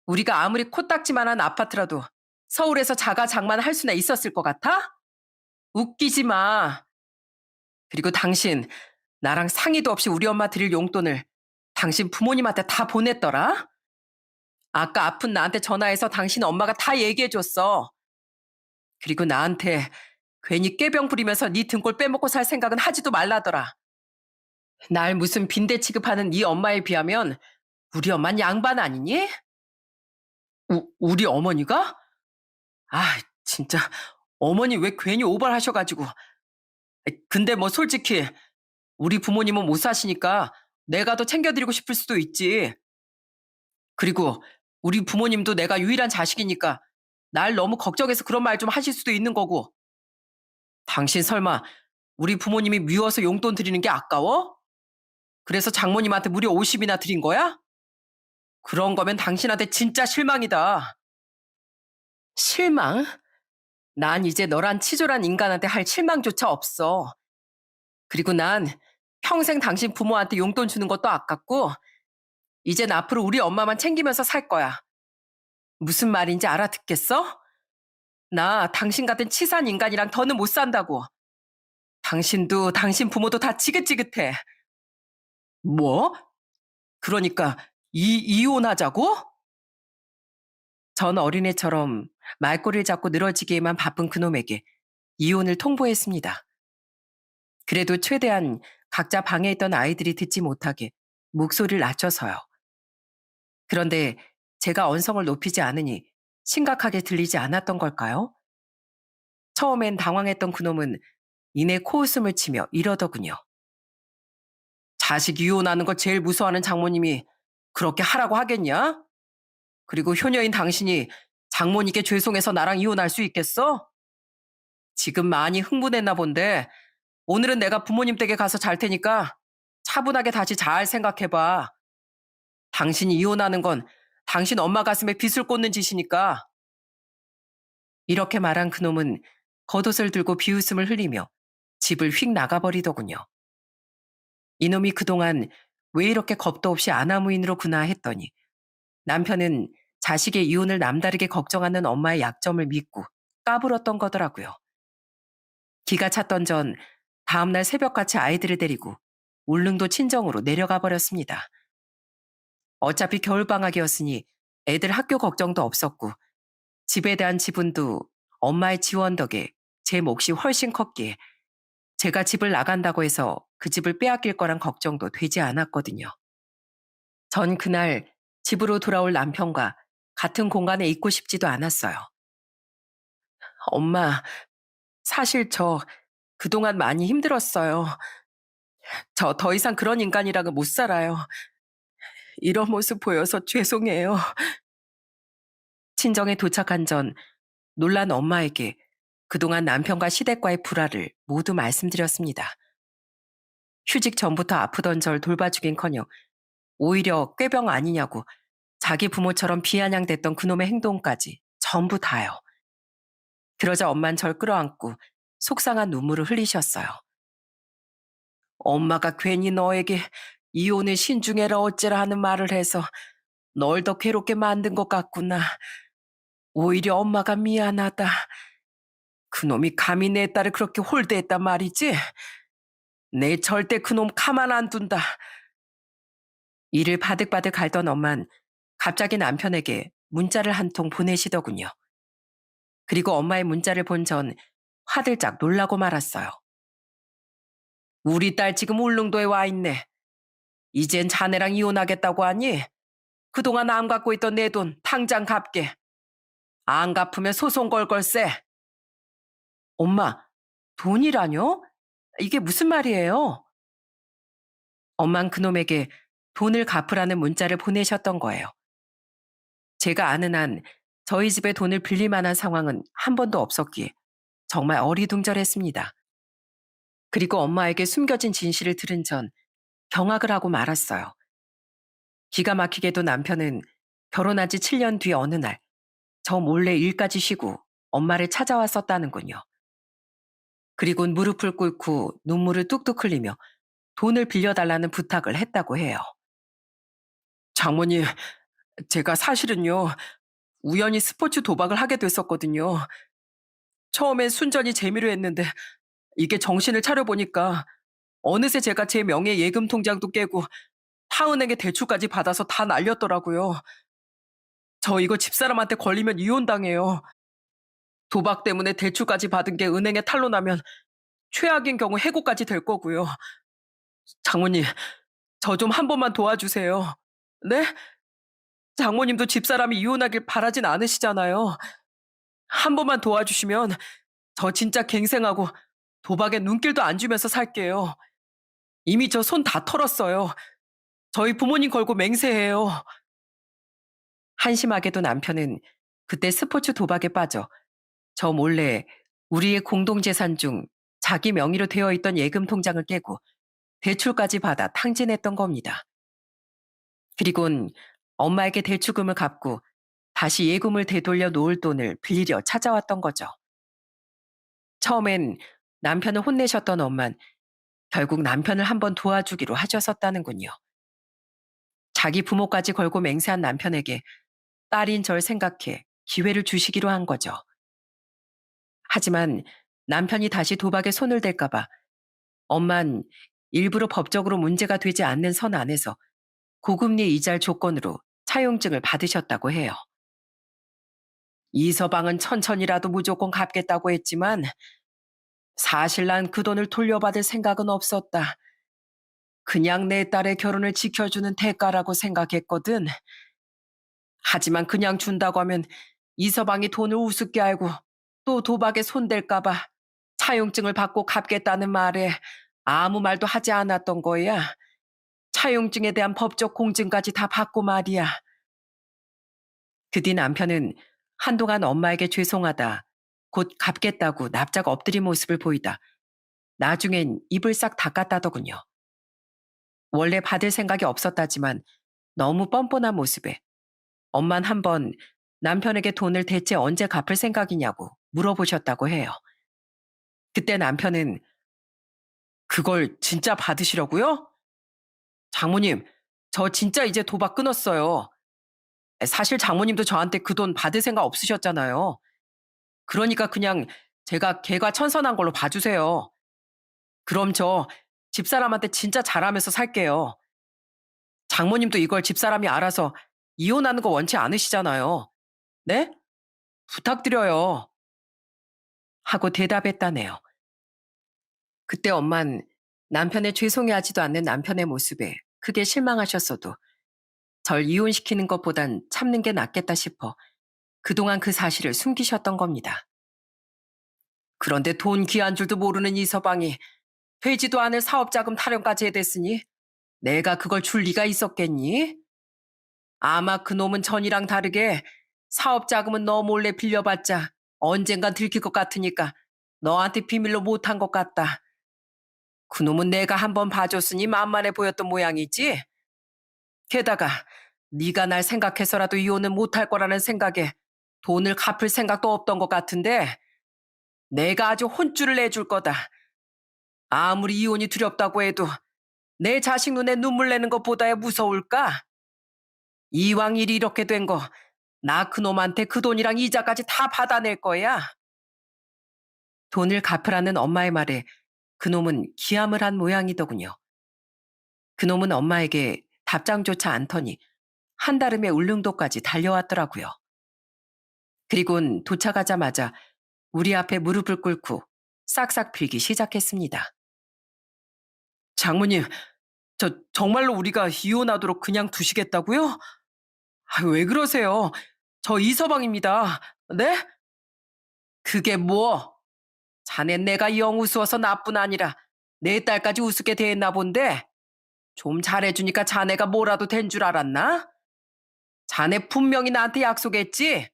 우리가 아무리 코딱지만한 아파트라도 서울에서 자가 장만할 수나 있었을 것 같아? 웃기지 마. 그리고 당신, 나랑 상의도 없이 우리 엄마 드릴 용돈을 당신 부모님한테 다 보냈더라? 아까 아픈 나한테 전화해서 당신 엄마가 다 얘기해줬어. 그리고 나한테 괜히 꾀병 부리면서 네 등골 빼먹고 살 생각은 하지도 말라더라. 날 무슨 빈대 취급하는 네 엄마에 비하면 우리 엄만 양반 아니니? 우리 어머니가? 아, 진짜 어머니 왜 괜히 오버하셔가지고. 근데 뭐 솔직히 우리 부모님은 못 사시니까 내가 더 챙겨드리고 싶을 수도 있지. 그리고 우리 부모님도 내가 유일한 자식이니까 날 너무 걱정해서 그런 말 좀 하실 수도 있는 거고. 당신 설마 우리 부모님이 미워서 용돈 드리는 게 아까워? 그래서 장모님한테 무려 50이나 드린 거야? 그런 거면 당신한테 진짜 실망이다. 실망? 난 이제 너란 치졸한 인간한테 할 실망조차 없어. 그리고 난 평생 당신 부모한테 용돈 주는 것도 아깝고, 이젠 앞으로 우리 엄마만 챙기면서 살 거야. 무슨 말인지 알아듣겠어? 나 당신 같은 치사한 인간이랑 더는 못 산다고. 당신도 당신 부모도 다 지긋지긋해. 뭐? 그러니까 이혼하자고? 전 어린애처럼 말꼬리를 잡고 늘어지기에만 바쁜 그놈에게 이혼을 통보했습니다. 그래도 최대한 각자 방에 있던 아이들이 듣지 못하게 목소리를 낮춰서요. 그런데 제가 언성을 높이지 않으니 심각하게 들리지 않았던 걸까요? 처음엔 당황했던 그놈은 이내 코웃음을 치며 이러더군요. 자식 이혼하는 거 제일 무서워하는 장모님이 그렇게 하라고 하겠냐? 그리고 효녀인 당신이 장모님께 죄송해서 나랑 이혼할 수 있겠어? 지금 많이 흥분했나 본데 오늘은 내가 부모님 댁에 가서 잘 테니까 차분하게 다시 잘 생각해봐. 당신이 이혼하는 건 당신 엄마 가슴에 빗을 꽂는 짓이니까. 이렇게 말한 그놈은 겉옷을 들고 비웃음을 흘리며 집을 휙 나가버리더군요. 이놈이 그동안 왜 이렇게 겁도 없이 아나무인으로구나 했더니 남편은 자식의 이혼을 남다르게 걱정하는 엄마의 약점을 믿고 까불었던 거더라고요. 기가 찼던 전 다음날 새벽같이 아이들을 데리고 울릉도 친정으로 내려가 버렸습니다. 어차피 겨울방학이었으니 애들 학교 걱정도 없었고 집에 대한 지분도 엄마의 지원 덕에 제 몫이 훨씬 컸기에 제가 집을 나간다고 해서 그 집을 빼앗길 거란 걱정도 되지 않았거든요. 전 그날 집으로 돌아올 남편과 같은 공간에 있고 싶지도 않았어요. 엄마, 사실 저 그동안 많이 힘들었어요. 저 더 이상 그런 인간이랑은 못 살아요. 이런 모습 보여서 죄송해요. 친정에 도착한 전 놀란 엄마에게 그동안 남편과 시댁과의 불화를 모두 말씀드렸습니다. 휴직 전부터 아프던 절 돌봐주긴커녕 오히려 꾀병 아니냐고 자기 부모처럼 비아냥댔던 그놈의 행동까지 전부 다요. 그러자 엄만 절 끌어안고 속상한 눈물을 흘리셨어요. 엄마가 괜히 너에게 이혼을 신중해라 어째라 하는 말을 해서 널 더 괴롭게 만든 것 같구나. 오히려 엄마가 미안하다. 그놈이 감히 내 딸을 그렇게 홀대했단 말이지? 내 절대 그놈 가만 안 둔다. 이를 바득바득 앓던 엄만 갑자기 남편에게 문자를 한 통 보내시더군요. 그리고 엄마의 문자를 본 전 화들짝 놀라고 말았어요. 우리 딸 지금 울릉도에 와 있네. 이젠 자네랑 이혼하겠다고 하니? 그동안 안 갖고 있던 내 돈 당장 갚게. 안 갚으면 소송 걸 걸세. 엄마, 돈이라뇨? 이게 무슨 말이에요? 엄만 그놈에게 돈을 갚으라는 문자를 보내셨던 거예요. 제가 아는 한 저희 집에 돈을 빌릴 만한 상황은 한 번도 없었기에 정말 어리둥절했습니다. 그리고 엄마에게 숨겨진 진실을 들은 전 경악을 하고 말았어요. 기가 막히게도 남편은 결혼한 지 7년 뒤 어느 날 저 몰래 일까지 쉬고 엄마를 찾아왔었다는군요. 그리곤 무릎을 꿇고 눈물을 뚝뚝 흘리며 돈을 빌려달라는 부탁을 했다고 해요. 장모님, 제가 사실은요, 우연히 스포츠 도박을 하게 됐었거든요. 처음엔 순전히 재미로 했는데 이게 정신을 차려보니까 어느새 제가 제 명예 예금 통장도 깨고 타은행에 대출까지 받아서 다 날렸더라고요. 저 이거 집사람한테 걸리면 이혼당해요. 도박 때문에 대출까지 받은 게 은행에 탄로나면 최악인 경우 해고까지 될 거고요. 장모님, 저 좀 한 번만 도와주세요. 네? 장모님도 집사람이 이혼하길 바라진 않으시잖아요. 한 번만 도와주시면 저 진짜 갱생하고 도박에 눈길도 안 주면서 살게요. 이미 저 손 다 털었어요. 저희 부모님 걸고 맹세해요. 한심하게도 남편은 그때 스포츠 도박에 빠져 저 몰래 우리의 공동재산 중 자기 명의로 되어 있던 예금 통장을 깨고 대출까지 받아 탕진했던 겁니다. 그리곤 엄마에게 대출금을 갚고 다시 예금을 되돌려 놓을 돈을 빌리려 찾아왔던 거죠. 처음엔 남편을 혼내셨던 엄만 결국 남편을 한번 도와주기로 하셨었다는군요. 자기 부모까지 걸고 맹세한 남편에게 딸인 절 생각해 기회를 주시기로 한 거죠. 하지만 남편이 다시 도박에 손을 댈까봐 엄만 일부러 법적으로 문제가 되지 않는 선 안에서 고금리 이자를 조건으로 차용증을 받으셨다고 해요. 이서방은 천천히라도 무조건 갚겠다고 했지만 사실 난 그 돈을 돌려받을 생각은 없었다. 그냥 내 딸의 결혼을 지켜주는 대가라고 생각했거든. 하지만 그냥 준다고 하면 이서방이 돈을 우습게 알고 또 도박에 손댈까봐 차용증을 받고 갚겠다는 말에 아무 말도 하지 않았던 거야. 차용증에 대한 법적 공증까지 다 받고 말이야. 그 뒤 남편은 한동안 엄마에게 죄송하다, 곧 갚겠다고 납작 엎드린 모습을 보이다 나중엔 입을 싹 닦았다더군요. 원래 받을 생각이 없었다지만 너무 뻔뻔한 모습에 엄만 한번 남편에게 돈을 대체 언제 갚을 생각이냐고 물어보셨다고 해요. 그때 남편은 그걸 진짜 받으시려고요? 장모님, 저 진짜 이제 도박 끊었어요. 사실 장모님도 저한테 그 돈 받을 생각 없으셨잖아요. 그러니까 그냥 제가 개과천선한 걸로 봐주세요. 그럼 저 집사람한테 진짜 잘하면서 살게요. 장모님도 이걸 집사람이 알아서 이혼하는 거 원치 않으시잖아요. 네? 부탁드려요. 하고 대답했다네요. 그때 엄만 남편의 죄송해하지도 않는 남편의 모습에 크게 실망하셨어도 절 이혼시키는 것보단 참는 게 낫겠다 싶어 그동안 그 사실을 숨기셨던 겁니다. 그런데 돈 귀한 줄도 모르는 이 서방이 되지도 않을 사업자금 타령까지 해댔으니 내가 그걸 줄 리가 있었겠니? 아마 그놈은 전이랑 다르게 사업자금은 너 몰래 빌려봤자 언젠간 들킬 것 같으니까 너한테 비밀로 못한 것 같다. 그놈은 내가 한번 봐줬으니 만만해 보였던 모양이지? 게다가 네가 날 생각해서라도 이혼은 못할 거라는 생각에 돈을 갚을 생각도 없던 것 같은데 내가 아주 혼쭐을 내줄 거다. 아무리 이혼이 두렵다고 해도 내 자식 눈에 눈물 내는 것보다야 무서울까? 이왕 일이 이렇게 된 거 나 그놈한테 그 돈이랑 이자까지 다 받아낼 거야. 돈을 갚으라는 엄마의 말에 그놈은 기함을 한 모양이더군요. 그놈은 엄마에게 답장조차 않더니 한달음에 울릉도까지 달려왔더라고요. 그리곤 도착하자마자 우리 앞에 무릎을 꿇고 싹싹 빌기 시작했습니다. 장모님, 저 정말로 우리가 이혼하도록 그냥 두시겠다고요? 왜 그러세요? 저 이서방입니다. 네? 그게 뭐? 자넨 내가 영 우스워서 나뿐 아니라 내 딸까지 우습게 대했나 본데 좀 잘해주니까 자네가 뭐라도 된 줄 알았나? 자네 분명히 나한테 약속했지?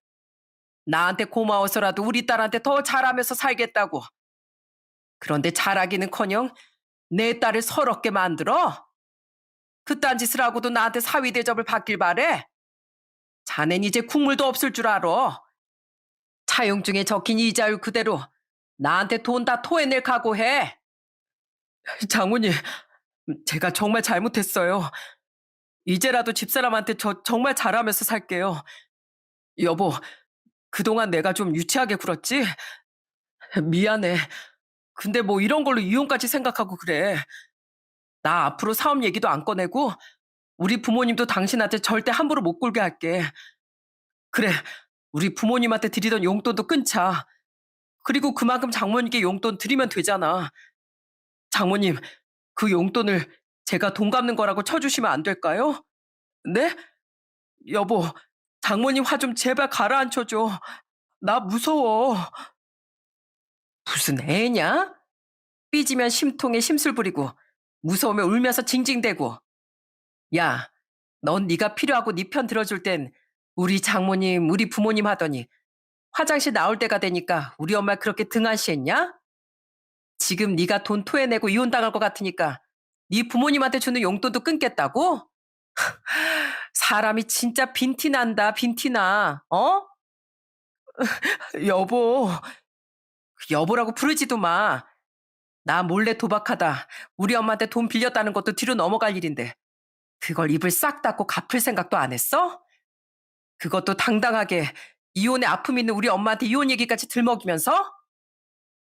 나한테 고마워서라도 우리 딸한테 더 잘하면서 살겠다고. 그런데 잘하기는커녕 내 딸을 서럽게 만들어? 그딴 짓을 하고도 나한테 사위 대접을 받길 바래? 자넨 이제 국물도 없을 줄 알아. 차용증에 적힌 이자율 그대로 나한테 돈 다 토해낼 각오해. 장모님, 제가 정말 잘못했어요. 이제라도 집사람한테 저 정말 잘하면서 살게요. 여보, 그동안 내가 좀 유치하게 굴었지? 미안해. 근데 뭐 이런 걸로 이혼까지 생각하고 그래. 나 앞으로 사업 얘기도 안 꺼내고 우리 부모님도 당신한테 절대 함부로 못 굴게 할게. 그래, 우리 부모님한테 드리던 용돈도 끊자. 그리고 그만큼 장모님께 용돈 드리면 되잖아. 장모님, 그 용돈을 제가 돈 갚는 거라고 쳐주시면 안 될까요? 네? 여보, 장모님 화 좀 제발 가라앉혀줘. 나 무서워. 무슨 애냐? 삐지면 심통에 심술 부리고 무서우면 울면서 징징대고. 야, 넌 네가 필요하고 네 편 들어줄 땐 우리 장모님, 우리 부모님 하더니 화장실 나올 때가 되니까 우리 엄마 그렇게 등한시했냐? 지금 네가 돈 토해내고 이혼당할 것 같으니까 네 부모님한테 주는 용돈도 끊겠다고? 사람이 진짜 빈티난다, 빈티나. 어? 여보, 여보라고 부르지도 마. 나 몰래 도박하다 우리 엄마한테 돈 빌렸다는 것도 뒤로 넘어갈 일인데 그걸 입을 싹 닫고 갚을 생각도 안 했어? 그것도 당당하게 이혼의 아픔 있는 우리 엄마한테 이혼 얘기까지 들먹이면서?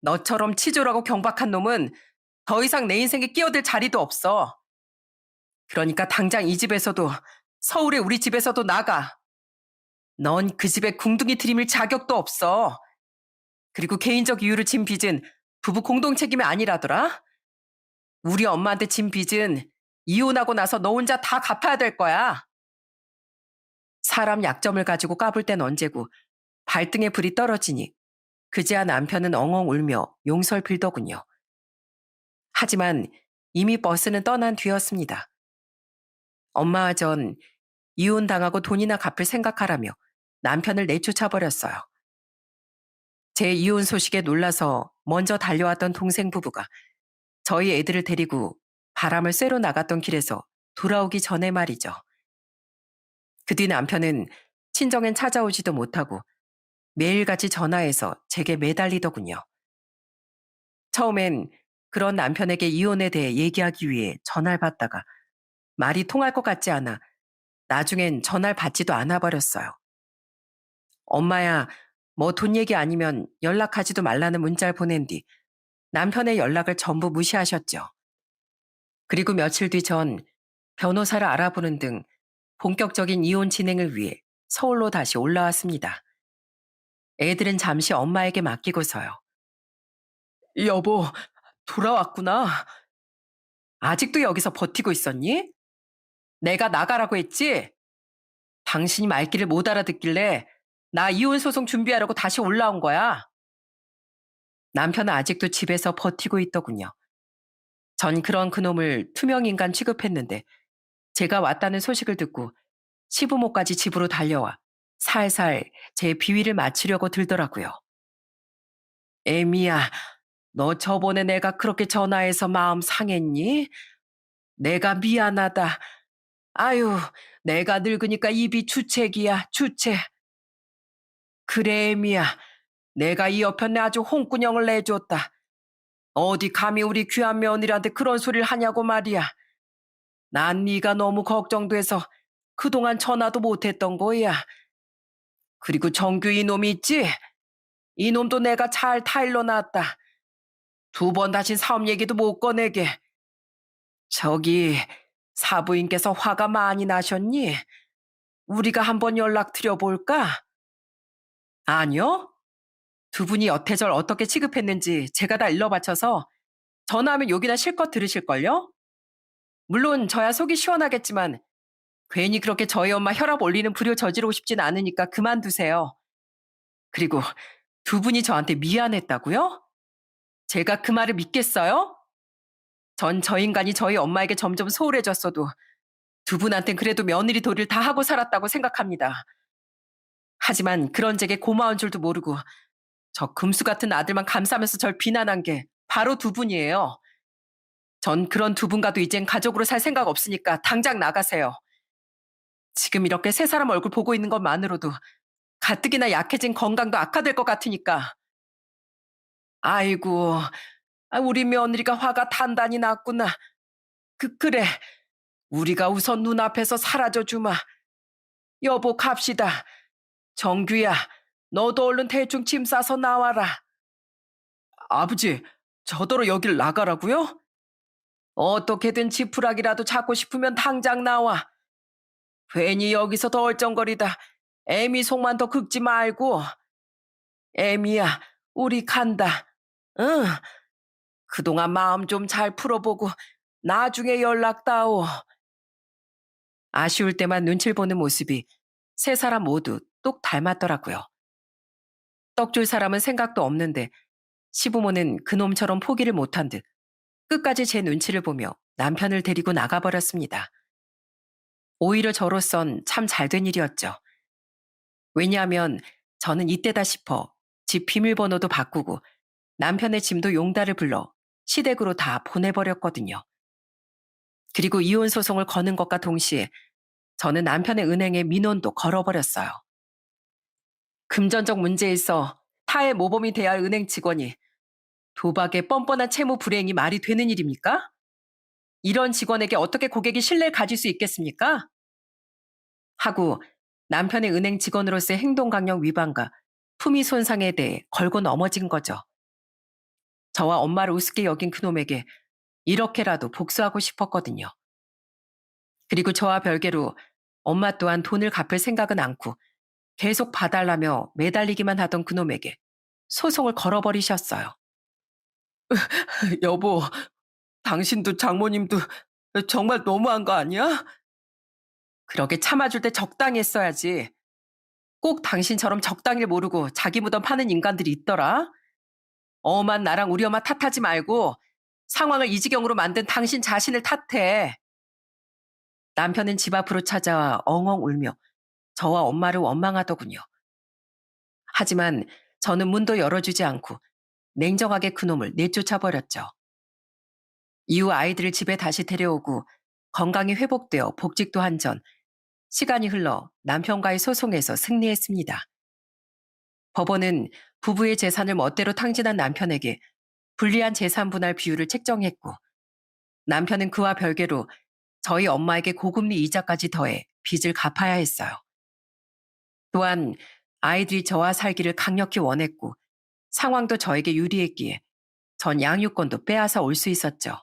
너처럼 치졸하고 경박한 놈은 더 이상 내 인생에 끼어들 자리도 없어. 그러니까 당장 이 집에서도 서울의 우리 집에서도 나가. 넌 그 집에 궁둥이 들이밀 자격도 없어. 그리고 개인적 이유로 진 빚은 부부 공동 책임이 아니라더라. 우리 엄마한테 진 빚은 이혼하고 나서 너 혼자 다 갚아야 될 거야. 사람 약점을 가지고 까불 땐 언제고 발등에 불이 떨어지니 그제야 남편은 엉엉 울며 용서를 빌더군요. 하지만 이미 버스는 떠난 뒤였습니다. 엄마와 전 이혼당하고 돈이나 갚을 생각하라며 남편을 내쫓아버렸어요. 제 이혼 소식에 놀라서 먼저 달려왔던 동생 부부가 저희 애들을 데리고 바람을 쐬러 나갔던 길에서 돌아오기 전에 말이죠. 그 뒤 남편은 친정엔 찾아오지도 못하고 매일같이 전화해서 제게 매달리더군요. 처음엔 그런 남편에게 이혼에 대해 얘기하기 위해 전화를 받다가 말이 통할 것 같지 않아 나중엔 전화를 받지도 않아 버렸어요. 엄마야, 뭐 돈 얘기 아니면 연락하지도 말라는 문자를 보낸 뒤 남편의 연락을 전부 무시하셨죠. 그리고 며칠 뒤 전 변호사를 알아보는 등 본격적인 이혼 진행을 위해 서울로 다시 올라왔습니다. 애들은 잠시 엄마에게 맡기고서요. 여보, 돌아왔구나. 아직도 여기서 버티고 있었니? 내가 나가라고 했지? 당신이 말귀를 못 알아듣길래 나 이혼 소송 준비하려고 다시 올라온 거야. 남편은 아직도 집에서 버티고 있더군요. 전 그런 그놈을 투명인간 취급했는데 제가 왔다는 소식을 듣고 시부모까지 집으로 달려와 살살 제 비위를 맞추려고 들더라고요. 애미야, 너 저번에 내가 그렇게 전화해서 마음 상했니? 내가 미안하다. 아유, 내가 늙으니까 입이 주책이야, 주책. 그래, 애미야. 내가 이 여편네 아주 홍군형을 내줬다. 어디 감히 우리 귀한 며느리한테 그런 소리를 하냐고 말이야. 난 네가 너무 걱정돼서 그동안 전화도 못했던 거야. 그리고 정규 이놈이 있지? 이놈도 내가 잘 타일러 놨다. 두 번 다신 사업 얘기도 못 꺼내게. 저기 사부인께서 화가 많이 나셨니? 우리가 한번 연락드려볼까? 아니요. 두 분이 여태절 어떻게 취급했는지 제가 다 일러바쳐서 전화하면 욕이나 실컷 들으실걸요? 물론 저야 속이 시원하겠지만 괜히 그렇게 저희 엄마 혈압 올리는 불효 저지르고 싶진 않으니까 그만두세요. 그리고 두 분이 저한테 미안했다고요? 제가 그 말을 믿겠어요? 전 저 인간이 저희 엄마에게 점점 소홀해졌어도 두 분한텐 그래도 며느리 도리를 다 하고 살았다고 생각합니다. 하지만 그런 제게 고마운 줄도 모르고 저 금수 같은 아들만 감싸면서 절 비난한 게 바로 두 분이에요. 전 그런 두 분과도 이젠 가족으로 살 생각 없으니까 당장 나가세요. 지금 이렇게 세 사람 얼굴 보고 있는 것만으로도 가뜩이나 약해진 건강도 악화될 것 같으니까. 아이고, 우리 며느리가 화가 단단히 났구나. 그래. 우리가 우선 눈앞에서 사라져 주마. 여보, 갑시다. 정규야, 너도 얼른 대충 짐 싸서 나와라. 아버지, 저더러 여길 나가라고요? 어떻게든 지푸라기라도 잡고 싶으면 당장 나와. 괜히 여기서 더 얼쩡거리다 애미 속만 더 긁지 말고. 애미야, 우리 간다. 응, 그동안 마음 좀 잘 풀어보고 나중에 연락다오. 아쉬울 때만 눈치를 보는 모습이 세 사람 모두 똑 닮았더라고요. 떡줄 사람은 생각도 없는데 시부모는 그놈처럼 포기를 못한 듯 끝까지 제 눈치를 보며 남편을 데리고 나가버렸습니다. 오히려 저로선 참 잘된 일이었죠. 왜냐하면 저는 이때다 싶어 집 비밀번호도 바꾸고 남편의 짐도 용달을 불러 시댁으로 다 보내버렸거든요. 그리고 이혼 소송을 거는 것과 동시에 저는 남편의 은행에 민원도 걸어버렸어요. 금전적 문제에 있어 타의 모범이 돼야 할 은행 직원이 도박에 뻔뻔한 채무 불이행이 말이 되는 일입니까? 이런 직원에게 어떻게 고객이 신뢰를 가질 수 있겠습니까? 하고 남편의 은행 직원으로서의 행동강령 위반과 품위 손상에 대해 걸고 넘어진 거죠. 저와 엄마를 우습게 여긴 그놈에게 이렇게라도 복수하고 싶었거든요. 그리고 저와 별개로 엄마 또한 돈을 갚을 생각은 않고 계속 봐달라며 매달리기만 하던 그놈에게 소송을 걸어버리셨어요. 여보, 당신도 장모님도 정말 너무한 거 아니야? 그러게 참아줄 때 적당히 했어야지. 꼭 당신처럼 적당히를 모르고 자기 무덤 파는 인간들이 있더라. 엄한 나랑 우리 엄마 탓하지 말고 상황을 이 지경으로 만든 당신 자신을 탓해. 남편은 집 앞으로 찾아와 엉엉 울며 저와 엄마를 원망하더군요. 하지만 저는 문도 열어주지 않고 냉정하게 그놈을 내쫓아 버렸죠. 이후 아이들을 집에 다시 데려오고 건강이 회복되어 복직도 한 전 시간이 흘러 남편과의 소송에서 승리했습니다. 법원은 부부의 재산을 멋대로 탕진한 남편에게 불리한 재산 분할 비율을 책정했고 남편은 그와 별개로 저희 엄마에게 고금리 이자까지 더해 빚을 갚아야 했어요. 또한 아이들이 저와 살기를 강력히 원했고 상황도 저에게 유리했기에 전 양육권도 빼앗아 올 수 있었죠.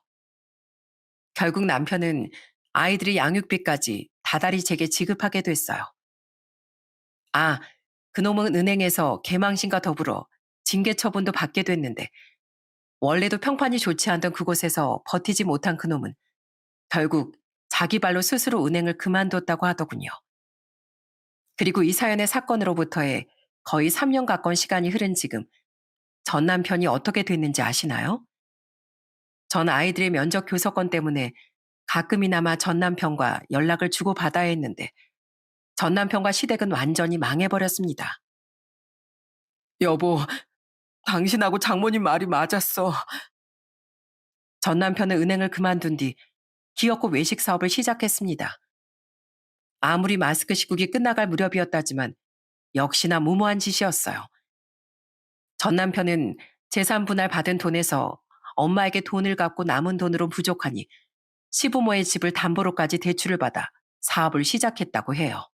결국 남편은 아이들의 양육비까지 다달이 제게 지급하게 됐어요. 아, 그놈은 은행에서 개망신과 더불어 징계 처분도 받게 됐는데 원래도 평판이 좋지 않던 그곳에서 버티지 못한 그놈은 결국 자기 발로 스스로 은행을 그만뒀다고 하더군요. 그리고 이 사연의 사건으로부터의 거의 3년 가까운 시간이 흐른 지금 전 남편이 어떻게 됐는지 아시나요? 전 아이들의 면접 교섭권 때문에 가끔이나마 전 남편과 연락을 주고받아야 했는데 전 남편과 시댁은 완전히 망해버렸습니다. 여보, 당신하고 장모님 말이 맞았어. 전 남편은 은행을 그만둔 뒤 기업고 외식 사업을 시작했습니다. 아무리 마스크 시국이 끝나갈 무렵이었다지만 역시나 무모한 짓이었어요. 전 남편은 재산 분할 받은 돈에서 엄마에게 돈을 갚고 남은 돈으로 부족하니 시부모의 집을 담보로까지 대출을 받아 사업을 시작했다고 해요.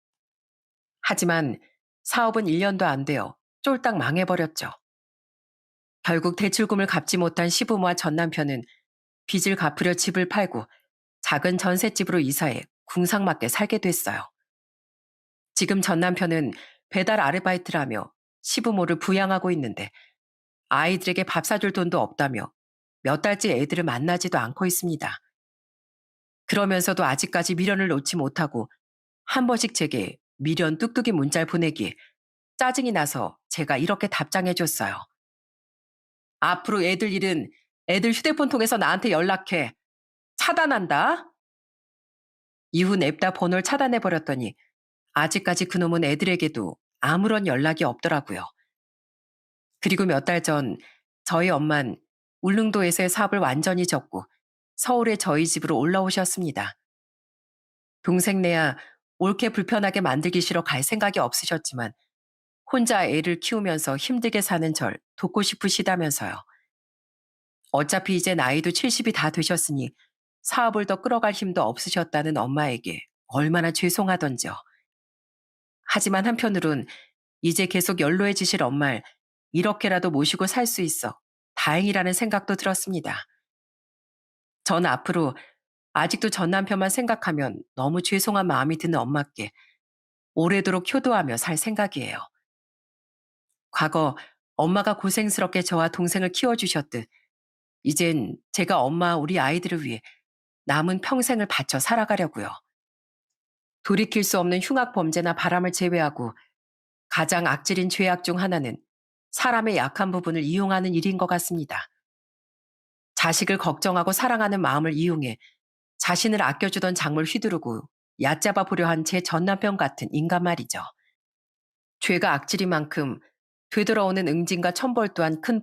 하지만 사업은 1년도 안 되어 쫄딱 망해버렸죠. 결국 대출금을 갚지 못한 시부모와 전 남편은 빚을 갚으려 집을 팔고 작은 전셋집으로 이사해 궁상맞게 살게 됐어요. 지금 전 남편은 배달 아르바이트를 하며 시부모를 부양하고 있는데 아이들에게 밥 사줄 돈도 없다며 몇 달째 애들을 만나지도 않고 있습니다. 그러면서도 아직까지 미련을 놓지 못하고 한 번씩 제게 미련 뚝뚝이 문자를 보내기에 짜증이 나서 제가 이렇게 답장해줬어요. 앞으로 애들 일은 애들 휴대폰 통해서 나한테 연락해. 차단한다. 이후 냅다 번호를 차단해버렸더니 아직까지 그놈은 애들에게도 아무런 연락이 없더라고요. 그리고 몇 달 전 저희 엄만 울릉도에서의 사업을 완전히 접고 서울에 저희 집으로 올라오셨습니다. 동생네야 옳게 불편하게 만들기 싫어 갈 생각이 없으셨지만 혼자 애를 키우면서 힘들게 사는 절 돕고 싶으시다면서요. 어차피 이제 나이도 70이 다 되셨으니 사업을 더 끌어갈 힘도 없으셨다는 엄마에게 얼마나 죄송하던지요. 하지만 한편으론 이제 계속 연로해지실 엄마를 이렇게라도 모시고 살 수 있어 다행이라는 생각도 들었습니다. 전 앞으로 아직도 전 남편만 생각하면 너무 죄송한 마음이 드는 엄마께 오래도록 효도하며 살 생각이에요. 과거 엄마가 고생스럽게 저와 동생을 키워주셨듯 이젠 제가 엄마 우리 아이들을 위해 남은 평생을 바쳐 살아가려고요. 돌이킬 수 없는 흉악 범죄나 바람을 제외하고 가장 악질인 죄악 중 하나는 사람의 약한 부분을 이용하는 일인 것 같습니다. 자식을 걱정하고 사랑하는 마음을 이용해 자신을 아껴주던 장물 휘두르고 얕잡아 보려 한 제 전남편 같은 인간 말이죠. 죄가 악질인 만큼 되돌아오는 응징과 천벌 또한 큰